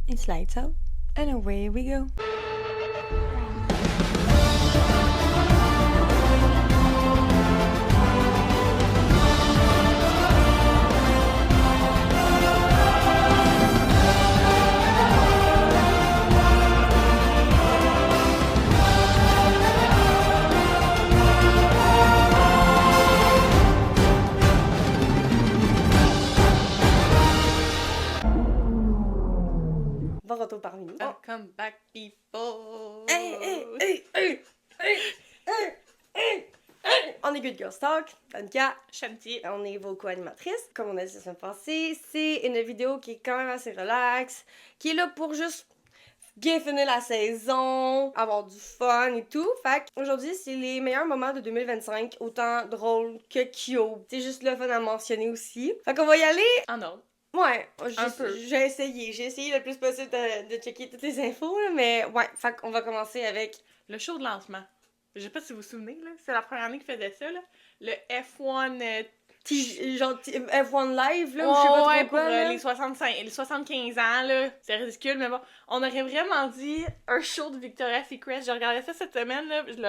It's lights out, and away we go. Bon retour parmi nous. Come back before. On est Good Girls Talk, Danica, Chantier. on est vos co-animatrices. Comme on a dit la semaine passée, c'est une vidéo qui est quand même assez relax, qui est là pour juste bien finir la saison, avoir du fun et tout. Fait qu'aujourd'hui, c'est les meilleurs moments de 2025, autant drôles que cute. C'est juste le fun à mentionner aussi. Fait qu'on va y aller. En ordre. Ouais, Un peu. j'ai essayé le plus possible de checker toutes les infos, là, mais ouais, fait qu'on va commencer avec... Le show de lancement. Je sais pas si vous vous souvenez, là. C'est la première année qu'ils faisaient ça, là. Le F1... genre F1 Live, là, ou je sais pas trop ouais, quoi, pour là. les 75 ans, là. C'est ridicule, mais bon. On aurait vraiment dit un show de Victoria's Secret. Je regardais ça cette semaine, là. Je le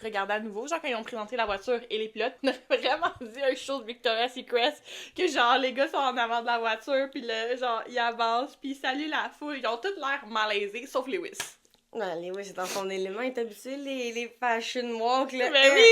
regardais à nouveau, genre quand ils ont présenté la voiture et les pilotes. On aurait vraiment dit un show de Victoria's Secret. Que genre, les gars sont en avant de la voiture, puis là, genre, ils avancent, puis ils saluent la foule. Ils ont tous l'air malaisés, sauf Lewis. Ouais, Lewis c'est dans son élément, il est habitué, les fashion walk, là. Ben oui!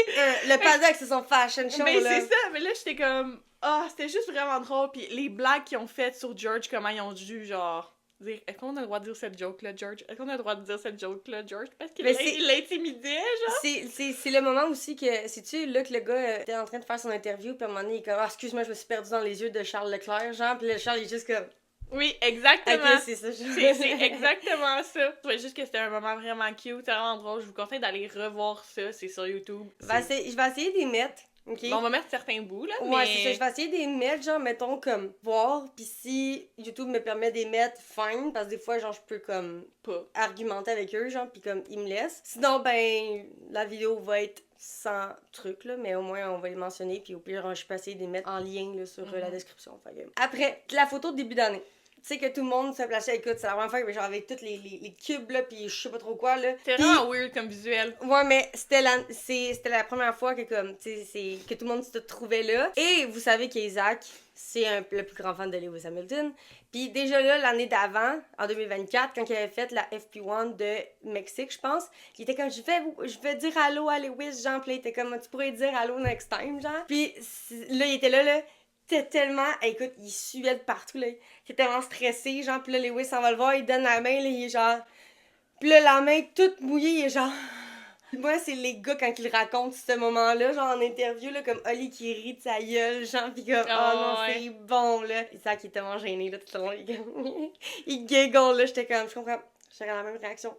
Le paddock, c'est son fashion show, Ben là. c'est ça, mais là j'étais comme... c'était juste vraiment drôle, puis les blagues qu'ils ont faites sur George, comment ils ont dû, genre... dire, est-ce qu'on a le droit de dire cette joke-là, George? Est-ce qu'on a le droit de dire cette joke-là, George? Parce qu'il l'intimidait, genre. C'est le moment aussi que, sais-tu, là que le gars était en train de faire son interview, puis à un moment donné, il est comme, ah, excuse-moi, je me suis perdu dans les yeux de Charles Leclerc, genre, puis là, Charles, il est juste comme... Oui, exactement. Ok, c'est ça. C'est exactement ça. Je trouvais juste que c'était un moment vraiment cute, c'est vraiment drôle. Je vous conseille d'aller revoir ça, c'est sur YouTube. Je vais essayer d'y mettre, ok? Bon, on va mettre certains bouts, là, Ouais, mais... c'est ça, je vais essayer d'y mettre, genre, mettons, comme, voir, pis si YouTube me permet d'y mettre, fine, parce que des fois, genre, je peux, comme, Pas. argumenter avec eux, genre, pis comme, ils me laissent. Sinon, ben, la vidéo va être sans truc, là, mais au moins, on va les mentionner, puis au pire, je peux essayer de les mettre en lien, là, sur la description. Fait que... Après, la photo de début d'année. Tu sais que tout le monde se flashait, écoute, c'est la première fois que genre avec tous les cubes là, pis je sais pas trop quoi là. C'est vraiment weird comme visuel. Ouais, mais c'était la première fois que comme, tu sais, que tout le monde se trouvait là. Et vous savez qu'Isaac, c'est le plus grand fan de Lewis Hamilton. Puis déjà là, l'année d'avant, en 2024, quand il avait fait la FP1 de Mexique, je pense, il était comme, je vais dire allô à Lewis, genre, pis là, il était comme, tu pourrais dire allô next time, genre. Puis là, il était là, c'était tellement... Écoute, il suait de partout, là. Il était tellement stressé, genre, pis là, Lewis s'en va le voir, il donne la main, là, il est genre... Pis là, la main toute mouillée, il est genre... Moi, c'est les gars, quand ils racontent ce moment-là, genre, en interview, là, comme Oli qui rit de sa gueule, genre, pis comme, oh non, ouais. c'est bon, là. Isaac, il est tellement gêné, là, tout le long, il giggle, là, j'étais comme, je comprends. J'avais la même réaction.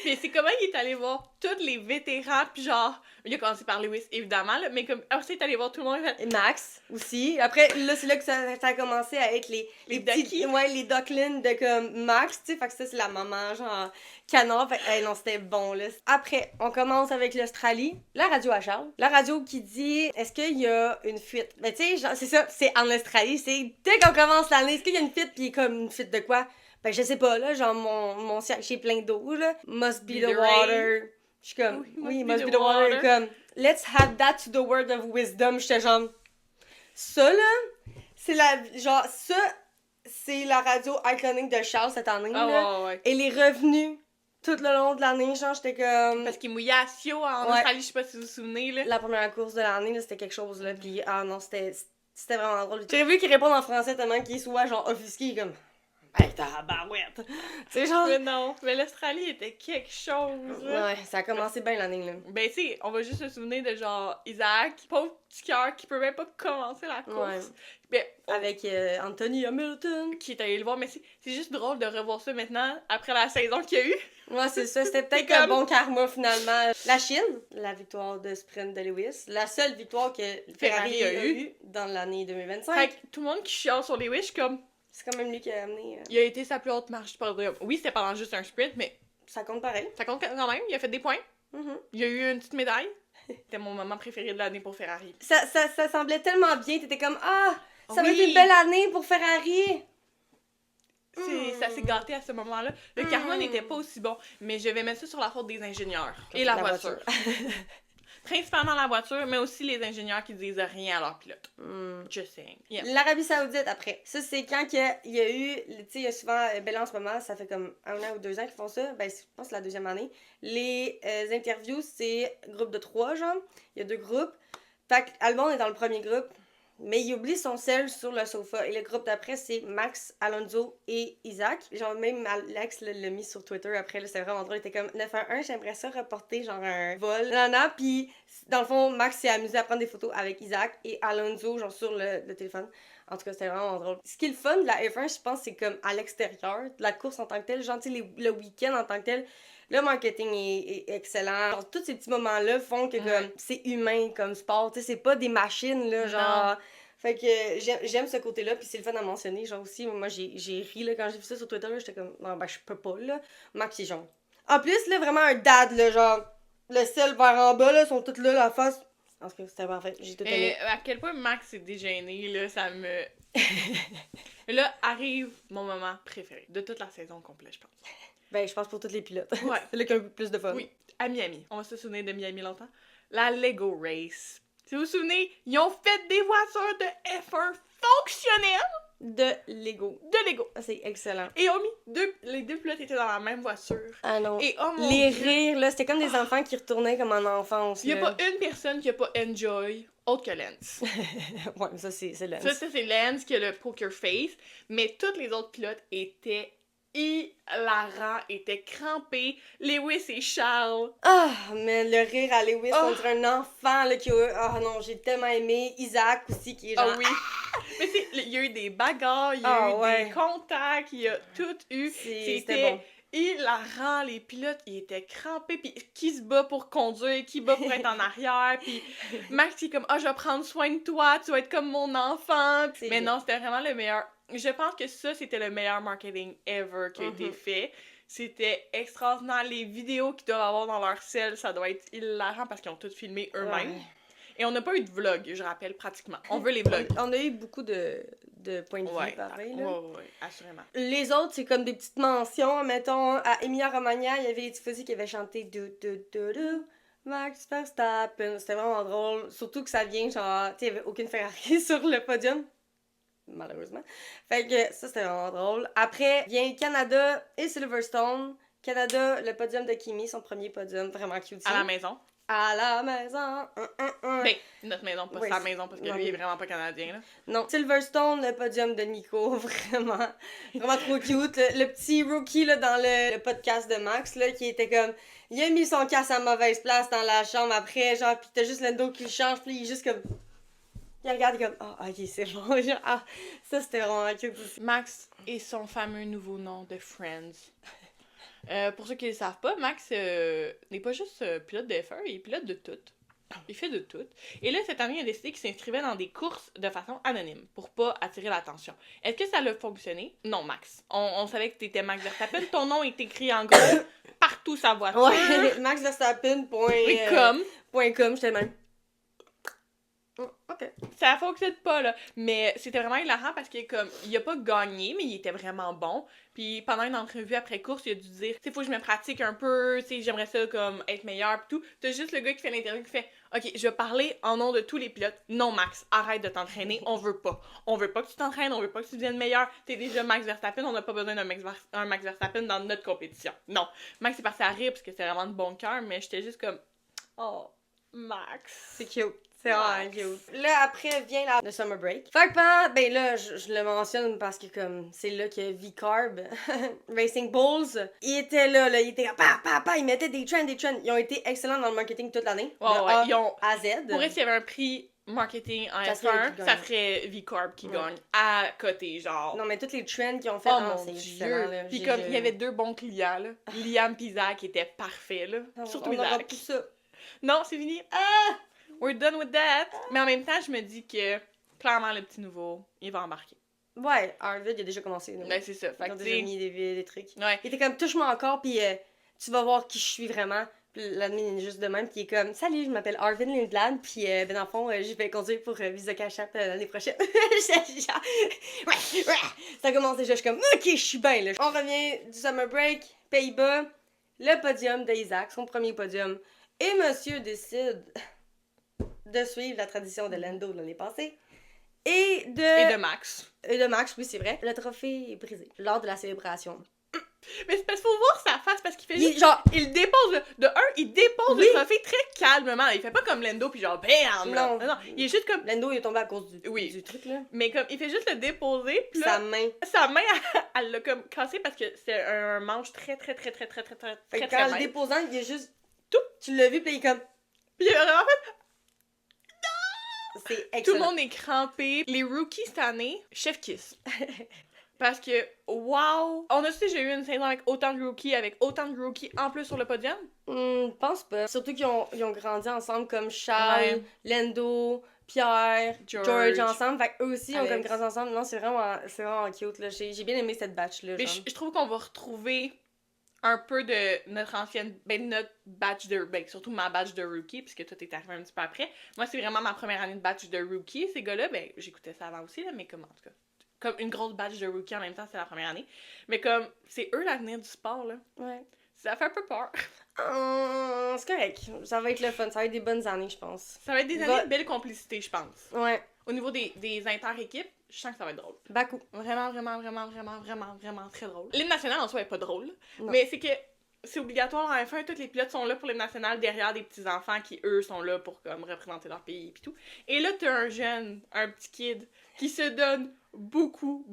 Mais c'est comment il est allé voir tous les vétérans, puis genre, il a commencé par Lewis, évidemment, là, mais comme, après ça, il est allé voir tout le monde, Et Max, aussi. Après, là, c'est là que ça a commencé à être les petits... duckies. Ouais, les ducklings de comme Max, tu sais, fait que ça, c'est la maman, genre, canard, fait que, non, c'était bon, là. Après, on commence avec l'Australie, la radio à Charles. La radio qui dit, est-ce qu'il y a une fuite? Ben, tu sais, genre, c'est ça, c'est en Australie, c'est dès qu'on commence l'année, est-ce qu'il y a une fuite, pis comme une fuite de quoi? Ben, je sais pas, là, genre, mon siège est plein d'eau, là. Must be the water. Je suis comme, oui, must be the water. Comme, let's have that to the word of wisdom. J'étais genre, ça, là, c'est genre, ça, c'est la radio iconique de Charles cette année, là. Ouais. Elle est revenue tout le long de l'année, genre, j'étais comme... Parce qu'il mouillait à Sio en Australie, je sais pas si vous vous souvenez, là. La première course de l'année, là, c'était quelque chose, là, pis, ah non, c'était vraiment drôle. J'aurais voulu qu'il réponde en français tellement qu'il soit, genre, offusqué, comme... Hey, tabarouette! C'est genre... Mais non, mais l'Australie était quelque chose, là. Ouais, ça a commencé bien l'année, là. Ben, tu sais, on va juste se souvenir de genre Isaac, pauvre petit cœur qui peut même pas commencer la course. Ouais. Ben, Avec Anthony Hamilton. qui est allé le voir, mais c'est juste drôle de revoir ça maintenant, après la saison qu'il y a eu. Ouais, c'est ça. C'était peut-être un bon karma, finalement. La Chine, la victoire de sprint de Lewis. La seule victoire que Ferrari a eue dans l'année 2025. Fait que tout le monde qui chiale sur Lewis, je suis comme... C'est quand même lui qui a amené... Il a été sa plus haute marche du podium. Oui, c'était pendant juste un sprint, mais Ça compte pareil. ça compte quand même, il a fait des points. Mhm. Il a eu une petite médaille. C'était mon moment préféré de l'année pour Ferrari. Ça semblait tellement bien. T'étais comme, ah, ça va Oui. être une belle année pour Ferrari. ça s'est gâté à ce moment-là. Le karma n'était pas aussi bon, mais je vais mettre ça sur la faute des ingénieurs et la voiture. Principalement la voiture, mais aussi les ingénieurs qui disent rien à leur pilote. Just saying. Yeah. L'Arabie Saoudite, après. Ça, c'est quand il y a eu... Tu sais, il y a souvent... Ben là, en ce moment, ça fait comme 1 an ou 2 ans qu'ils font ça. Ben, je pense que c'est la deuxième année. Les interviews, c'est groupe de 3, genre. Il y a 2 groupes. Fait qu'Albon est dans le premier groupe. Mais il oublie son sel sur le sofa. Et le groupe d'après, c'est Max, Alonso et Isaac. Genre, même Alex l'a mis sur Twitter après. Là, c'était vraiment drôle. Il était comme 9-1-1, j'aimerais ça reporter genre un vol. Puis, dans le fond, Max s'est amusé à prendre des photos avec Isaac et Alonso, genre sur le téléphone. En tout cas, c'était vraiment drôle. Ce qui est le fun de la F1, je pense, c'est comme à l'extérieur de la course en tant que telle. Genre, tu sais, le week-end en tant que tel. Le marketing est excellent. Genre, tous ces petits moments-là font que comme, c'est humain comme sport. Tu sais, c'est pas des machines, là, genre... Non. Fait que j'aime ce côté-là, puis c'est le fun à mentionner. Genre aussi, moi, j'ai ri, là, quand j'ai vu ça sur Twitter, là, j'étais comme, non, ben, je peux pas, là. Max, c'est genre... En plus, là, vraiment un dad, là, genre, le sel vers en bas, là, sont tous là, la face... En tout cas, c'était parfait, j'ai tout aimé. À quel point Max est dégêné, là, ça me... Là, arrive mon moment préféré de toute la saison complète, je pense. Ben, je pense pour tous les pilotes. Ouais. C'est là qu'il y a un peu plus de fun. Oui, à Miami. On va se souvenir de Miami longtemps. La Lego Race. Si vous vous souvenez, ils ont fait des voitures de F1 fonctionnelles De Lego. de Lego. Ah, c'est excellent. Et les 2 pilotes étaient dans la même voiture. Ah non. Et oh mon Les Dieu, rires, là, c'était comme des enfants qui retournaient comme en enfance. il y a là. pas une personne qui a pas enjoy autre que Lance. Ouais, mais ça, c'est Lance. Ça, c'est Lance qui a le poker face, mais tous les autres pilotes étaient hilarants, étaient crampés. Lewis et Charles. Ah, mais le rire à Lewis, Oh. on dirait un enfant, là, qui a... Ah non, j'ai tellement aimé. Isaac aussi, qui est genre... Ah oui. Mais tu sais, il y a eu des bagarres, il y a Ah eu ouais. des contacts, il y a tout eu. C'était bon. hilarant. Les pilotes, ils étaient crampés. Puis qui se bat pour conduire, qui bat pour être en arrière. Puis Max, il est comme, je vais prendre soin de toi, tu vas être comme mon enfant. C'est Mais bien. non, c'était vraiment le meilleur. Je pense que ça, c'était le meilleur marketing ever qui a été fait. C'était extraordinaire. Les vidéos qu'ils doivent avoir dans leur cell, ça doit être hilarant parce qu'ils ont tout filmé eux-mêmes. Ouais. Et on n'a pas eu de vlog, je rappelle, pratiquement. On veut les vlogs. On a eu beaucoup de points de vue, Ouais, pareil, là. ouais, assurément. Les autres, c'est comme des petites mentions. Mettons, à Emilia Romagna, il y avait les Tifosi qui avaient chanté du Max Verstappen. C'était vraiment drôle. Surtout que ça vient, genre, tu sais, il n'y avait aucune Ferrari sur le podium. Malheureusement. Fait que ça, c'était vraiment drôle. Après, vient Canada et Silverstone. Canada, le podium de Kimi, son premier podium, vraiment cute. À la maison. À la maison. Ben, notre maison, pas Ouais, sa maison, parce que non, lui, il est mais- vraiment pas canadien, là. Non, Silverstone, le podium de Nico, vraiment, vraiment trop cute. Le petit rookie là, dans le podcast de Max, là, qui était comme, il a mis son casque à mauvaise place dans la chambre après, genre, pis t'as juste Lando qui le change, pis il est juste comme, il regarde comme, ok, c'est bon, genre, ça c'était vraiment cute aussi. Max et son fameux nouveau nom de Friends. Pour ceux qui ne le savent pas, Max n'est pas juste pilote de F1, il est pilote de tout. Il fait de tout. Et là, cette année, il a décidé qu'il s'inscrivait dans des courses de façon anonyme pour pas attirer l'attention. Est-ce que ça a fonctionné? Non, Max. On savait que t'étais Max Verstappen. Ton nom est écrit en gros partout sa voiture. Ouais, Max Verstappen, .com, j'étais même. Ok. Ça fonctionne pas, là. Mais c'était vraiment hilarant parce qu'il comme il a pas gagné, mais il était vraiment bon. Puis pendant une entrevue après course, il a dû dire, tu sais, faut que je me pratique un peu, tu sais, j'aimerais ça comme être meilleur pis tout. T'as juste le gars qui fait l'interview qui fait, ok, je vais parler en nom de tous les pilotes. Non, Max, arrête de t'entraîner, on veut pas. On veut pas que tu t'entraînes, on veut pas que tu deviennes meilleur. T'es déjà Max Verstappen, on n'a pas besoin d'un Max Verstappen dans notre compétition. Non. Max est parti à rire parce que c'était vraiment de bon cœur, mais j'étais juste comme, oh, Max. C'est cute. C'est vraiment cute. Là, après, vient le summer break. Fait que pendant, ben là, je le mentionne parce que comme, c'est là que V-Carb, Racing Bulls, il était là, il était là, il mettait des trends. Ils ont été excellents dans le marketing toute l'année. Ouais, de ouais, A ils ont- à Z. Pour s'il y avait un prix marketing en Ça serait eux F1, qui ça gagnent. serait V-Corp qui Ouais. gagne à côté, genre. Non, mais toutes les trends qu'ils ont fait, Oh non, mon c'est dieu! excellent, là. Puis comme, il y avait 2 bons clients, là. Liam pis Zach étaient parfaits, là. Surtout on aura Zach. plus ça. Non, c'est fini. Ah! We're done with that! Mais en même temps, je me dis que, clairement, le petit nouveau, il va embarquer. Ouais, Arvid, il a déjà commencé. Là. Ben, c'est ça. Fait Ils ont que, déjà tu mis des trucs. sais, ouais. Il était comme, touche-moi encore, puis tu vas voir qui je suis vraiment. Puis l'admin est juste de même, puis il est comme « Salut, je m'appelle Arvin Lindblad, puis ben dans le fond, je vais conduire pour Visa Cash App l'année prochaine. » J'étais genre... Ouais. Ça a commencé déjà, je suis comme « Ok, je suis bien, là. » On revient du summer break, Pays-Bas, le podium d'Isaac, son premier podium. Et monsieur décide de suivre la tradition de Lando de l'année passée. Et de Max. Et de Max, oui, c'est vrai. Le trophée est brisé lors de la célébration. Mais c'est parce qu'il faut voir sa face, parce qu'il fait juste... Genre... Il dépose, il dépose Oui. le trophée très calmement. Il fait pas comme Lando, puis genre, bam! Non. Non, il est juste comme... Lando, il est tombé à cause du truc, là. Mais comme, il fait juste le déposer, puis là... Sa main, elle l'a comme cassé parce que c'est un manche très quand le déposant, il est juste... Tout! Tu l'as vu, puis il est comme... Puis en fait, c'est excellent. tout le monde est crampé. Les rookies cette année, chef kiss. Parce que, wow! On a-tu déjà eu une saison avec autant de rookies en plus sur le podium? Pense pas. Surtout qu'ils ont grandi ensemble comme Charles, Lando, Pierre, George ensemble. Fait qu'eux aussi ont comme grandi ensemble. Non, c'est vraiment cute, là. J'ai bien aimé cette batch-là. Mais je trouve qu'on va retrouver un peu de notre ancienne... notre batch de... surtout ma batch de rookie, puisque toi, t'es arrivé un petit peu après. Moi, c'est vraiment ma première année de batch de rookie. Ces gars-là, j'écoutais ça avant aussi, là, mais comme, en tout cas... Comme une grosse batch de rookie en même temps, c'est la première année. Mais comme, c'est eux l'avenir du sport, là. Ouais. Ça fait un peu peur. C'est correct. Ça va être le fun. Ça va être des bonnes années, je pense. Ça va être des années de belle complicité, je pense. Ouais. Au niveau des inter-équipes, je sens que ça va être drôle. Bakou. Vraiment très drôle. L'hymne national, en soi, est pas drôle. Non. Mais c'est que c'est obligatoire en F1. Tous les pilotes sont là pour l'hymne national derrière des petits-enfants qui, eux, sont là pour comme représenter leur pays et tout. Et là, t'as un petit kid qui se donne beaucoup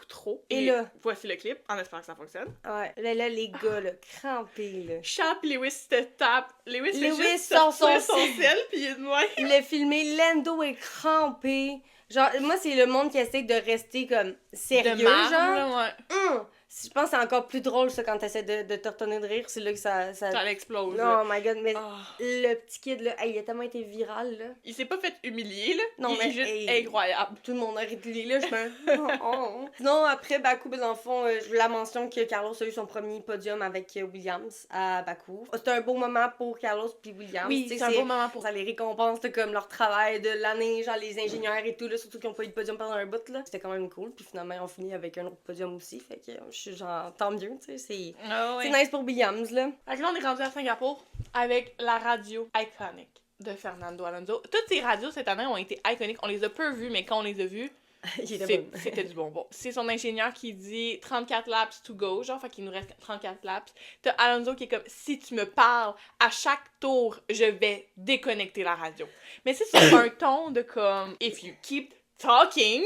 trop. Et là, voici le clip, en espérant que ça fonctionne. Ouais, là les gars, là, crampés, là. Charles pis Lewis te tape. Lewis sort son sel, pis il est de moi. Il l'a filmé, Lando est crampé. Genre, moi, c'est le monde qui essaie de rester comme sérieux, de marre, genre. Ouais. Je pense que c'est encore plus drôle, ça, quand t'essaies de te retenir de rire. C'est là que ça explose. Oh my god, mais le petit kid, là, il a tellement été viral, là. Il s'est pas fait humilier, là. Non, il est juste incroyable. Tout le monde a réplié, là, je me... Sinon, après Bakou, dans le fond, je veux la mention que Carlos a eu son premier podium avec Williams à Bakou. C'était un beau moment pour Carlos puis Williams. Oui, c'est un beau moment pour ça. Les récompense, comme leur travail de l'année, genre les ingénieurs et tout, là, surtout qu'ils ont pas eu de podium pendant un bout, là. C'était quand même cool, puis finalement, on finit avec un autre podium aussi, fait que je suis genre, tant mieux, tu sais, c'est nice pour Williams, là. Fait que là, on est rendu à Singapour avec la radio iconique de Fernando Alonso. Toutes ces radios cette année ont été iconiques. On les a peu vues, mais quand on les a vues, c'était du bonbon. C'est son ingénieur qui dit 34 laps to go, genre, fait qu'il nous reste 34 laps. T'as Alonso qui est comme, si tu me parles à chaque tour, je vais déconnecter la radio. Mais c'est sur un ton de comme, if you keep talking,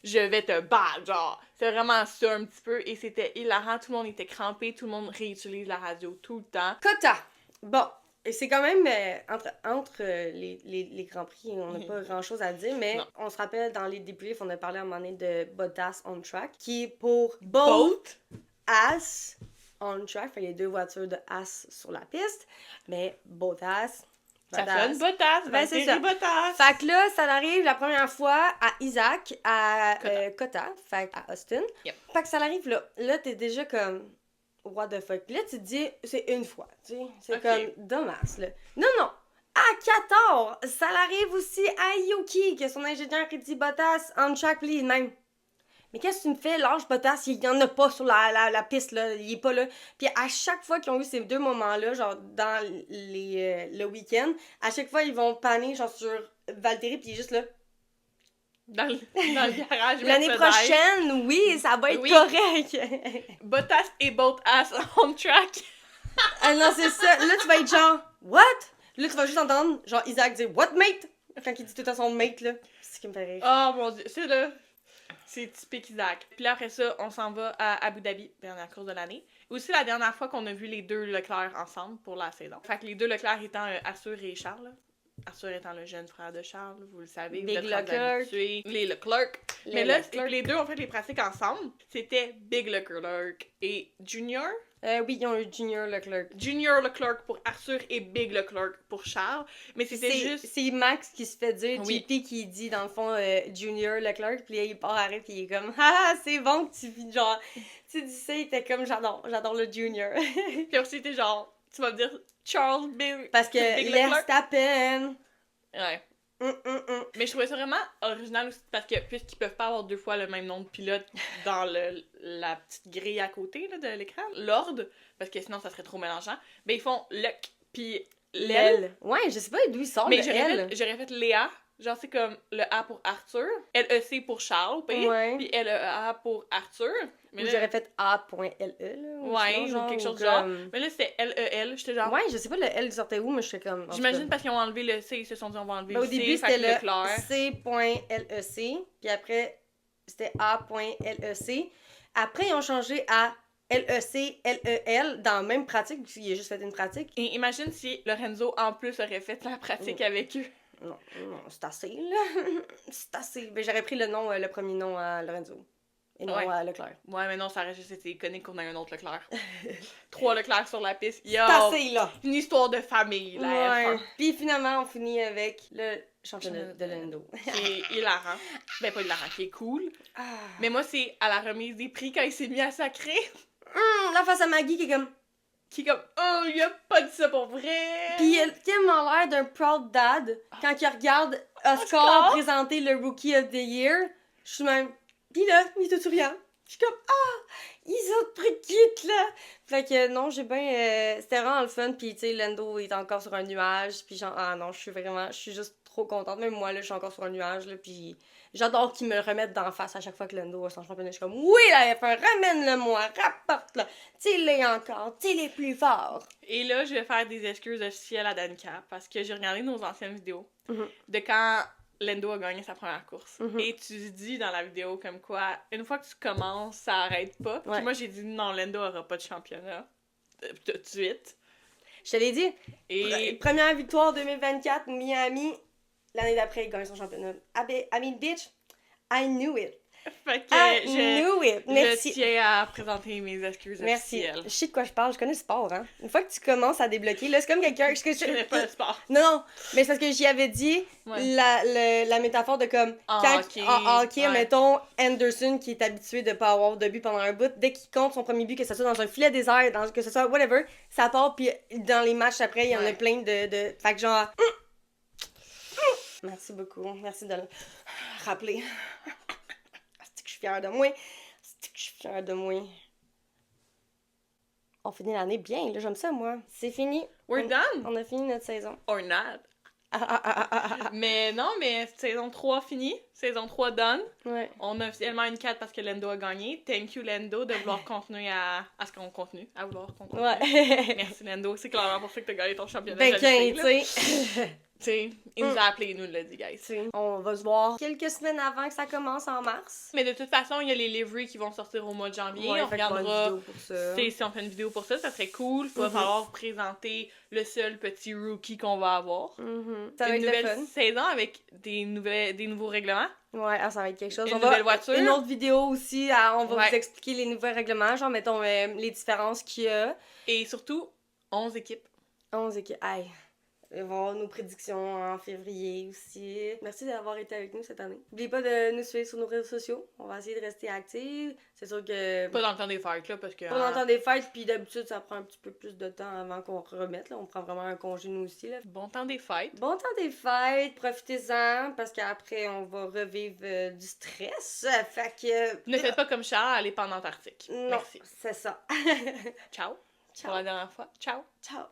je vais te battre, genre. C'est vraiment ça un petit peu, et c'était hilarant. Tout le monde était crampé, tout le monde réutilise la radio tout le temps. Quota! Bon, et c'est quand même, entre les Grands Prix, on n'a pas grand-chose à dire, mais on se rappelle, dans les débriefs, on a parlé à un moment donné de Bottas on track, qui est pour both As on track, fait les deux voitures de As sur la piste, mais Bottas... Ça sonne Bottas, c'est ça. Bottas. Fait que là, ça arrive la première fois à Isaac, à Cota, fait à Austin. Yep. Fait que ça arrive là. Là, t'es déjà comme, what the fuck. Là, tu te dis, c'est une fois, tu sais. C'est comme, dommage, là. Non. À 14, ça arrive aussi à Yuki, que son ingénieur qui dit Bottas on track, puis même. Mais qu'est-ce que tu me fais? Lâche Bottas, il y en a pas sur la piste, là. Il est pas là. Puis à chaque fois qu'ils ont eu ces deux moments-là, genre dans le week-end, à chaque fois, ils vont panner, genre sur Valtteri, puis il est juste là. Dans le garage. L'année prochaine, oui, ça va être correct. Bottas et Bottas on track. Ah non, c'est ça. Là, tu vas être genre, what? Là, tu vas juste entendre, genre, Isaac dire, what, mate? Quand il dit tout à son mate, là. C'est ce qui me fait rire. Oh mon dieu, c'est là. C'est typique Isaac. Puis là, après ça, on s'en va à Abu Dhabi, dernière course de l'année. Aussi la dernière fois qu'on a vu les deux Leclerc ensemble pour la saison. Fait que les deux Leclerc étant Arthur et Charles. Arthur étant le jeune frère de Charles, vous le savez. Big vous êtes Leclerc. Les Leclerc. Mais là, les deux ont fait les pratiques ensemble. C'était Big Leclerc et Junior. Oui, ils ont eu Junior Leclerc. Junior Leclerc pour Arthur et Big Leclerc pour Charles. Mais c'était juste... C'est Max qui se fait dire, JP qui dit dans le fond Junior Leclerc, puis il part arrête, puis il est comme ah c'est bon que tu genre tu dis ça, il était comme j'adore le Junior. Puis aussi c'était genre Tu vas me dire Charles Big... Parce que Big Leclerc. Verstappen... Ouais. Hum, hum, hum. Mais je trouvais ça vraiment original aussi parce que puisqu'ils peuvent pas avoir 2 fois le même nom de pilote dans la petite grille à côté là, de l'écran, l'ordre, parce que sinon ça serait trop mélangeant, ben ils font Luck puis Lel. L. Ouais, je sais pas d'où il sort Mais le L. j'aurais fait Léa, genre c'est comme le A pour Arthur, L-E-C pour Charles, puis Ouais. L-E-A pour Arthur. Mais Ou là, j'aurais fait A.LE, là. ouais, sinon, ou quelque chose ou du genre. comme- Mais là c'était L-E-L, j'étais genre... Ouais, je sais pas le L sortait où, mais je suis comme... en tout J'imagine cas. parce qu'ils ont enlevé le C, ils se sont dit on va enlever Ben, au le C, début, fait c'était que le Leclerc. C.LEC, puis après, c'était A.LEC. Après, ils ont changé à LEC, LEL dans la même pratique, parce qu'il a juste fait une pratique. Et imagine si Lorenzo en plus aurait fait la pratique avec eux. Non, non, c'est assez, là. C'est assez. Ben, j'aurais pris le premier nom à Lorenzo. Et non Ouais. à Leclerc. Ouais, mais non, ça aurait juste été iconique qu'on ait un autre Leclerc. 3 Leclerc sur la piste. Yo! C'est assez, là. Une histoire de famille, la Ouais. F1. Puis finalement, on finit avec le championnat de Lando. Qui est hilarant. Ben, pas hilarant, qui est cool. Ah. Mais moi, c'est à la remise des prix quand il s'est mis à sacrer. Là, face à Maggie qui est comme... Qui est comme, oh, il a pas dit ça pour vrai. Puis il a tellement l'air d'un proud dad quand il regarde Oscar Oscar? présenter le Rookie of the Year. Je suis même... Pis là, il est tout souriant. Je suis comme, ils ont pris quitte, là! Fait que non, j'ai bien... c'était vraiment le fun, pis tu sais, Lando est encore sur un nuage, pis genre, non, je suis juste trop contente. Même moi, là, je suis encore sur un nuage, là, pis j'adore qu'ils me le remettent d'en face à chaque fois que Lando a son championnat. Je suis comme, oui, la F1, ramène-le-moi, rapporte-le, t'es-les encore, t'es les plus forts. Et là, je vais faire des excuses officielles à Danica parce que j'ai regardé nos anciennes vidéos Mhm. de quand Lando a gagné sa première course. Mhm. Et tu dis dans la vidéo comme quoi, une fois que tu commences, ça arrête pas. Ouais. Puis moi, j'ai dit non, Lando aura pas de championnat tout de suite. Je te l'ai dit, Et première victoire 2024, Miami. L'année d'après, il gagne son championnat. I mean, bitch, I knew it. fait que I je knew it. Merci. tiens à présenter mes excuses Merci. officielles. Je sais de quoi je parle, je connais le sport, hein. Une fois que tu commences à débloquer, là, c'est comme quelqu'un... Je connais pas le sport. Non, mais c'est parce que j'y avais dit Ouais. la métaphore de comme... En quand, hockey, en hockey, ouais. mettons, Anderson, qui est habitué de pas avoir de but pendant un bout, dès qu'il compte son premier but, que ce soit dans un filet désert, que ce soit whatever, ça part, puis dans les matchs après, il y en a Ouais. plein de... Fait que genre... Merci beaucoup. Merci de le rappeler. C'est que je suis fière de moi. C'est que je suis fière de moi. On finit l'année bien, là, j'aime ça, moi. C'est fini. We're done! On a fini notre saison. Or not. Ah. Mais non, mais saison 3 finie. Saison 3 done. Ouais. On a officiellement une 4 parce que Lando a gagné. Thank you, Lando, de vouloir continuer à ce qu'on continue. À vouloir qu'on continue. Ouais. Merci, Lando. C'est clairement pour ça que t'as gagné ton championnat. Ben, je le sais, tu là. sais. Tu sais, il nous a appelé, il nous l'a dit, guys. On va se voir quelques semaines avant que ça commence en mars. Mais de toute façon, il y a les liveries qui vont sortir au mois de janvier. Ouais, On fait qu'on va une regardera. vidéo pour ça. Tu sais, si on fait une vidéo pour ça, ça serait cool. Il va falloir vous présenter le seul petit rookie qu'on va avoir. Mhm. Ça va Une être le nouvelle fun. saison avec des nouveaux règlements. Ouais, ça va être quelque chose. Une On va- nouvelle voiture. Une autre vidéo aussi, on va Ouais. vous expliquer les nouveaux règlements, genre, mettons, les différences qu'il y a. Et surtout, 11 équipes. 11 équipes. Aïe. On va avoir nos prédictions en février aussi. Merci d'avoir été avec nous cette année. N'oubliez pas de nous suivre sur nos réseaux sociaux. On va essayer de rester actifs. C'est sûr que... Pas dans le temps des fêtes, là, parce que... Pas dans le temps des fêtes, puis d'habitude, ça prend un petit peu plus de temps avant qu'on remette. Là. On prend vraiment un congé, nous aussi. Là. Bon temps des fêtes. Bon temps des fêtes, profitez-en, parce qu'après, on va revivre du stress. Fait que... Ne faites pas comme Charles, allez pas en Antarctique. Non, Merci. c'est ça. Ciao. Ciao. Pour la dernière fois. Ciao. Ciao.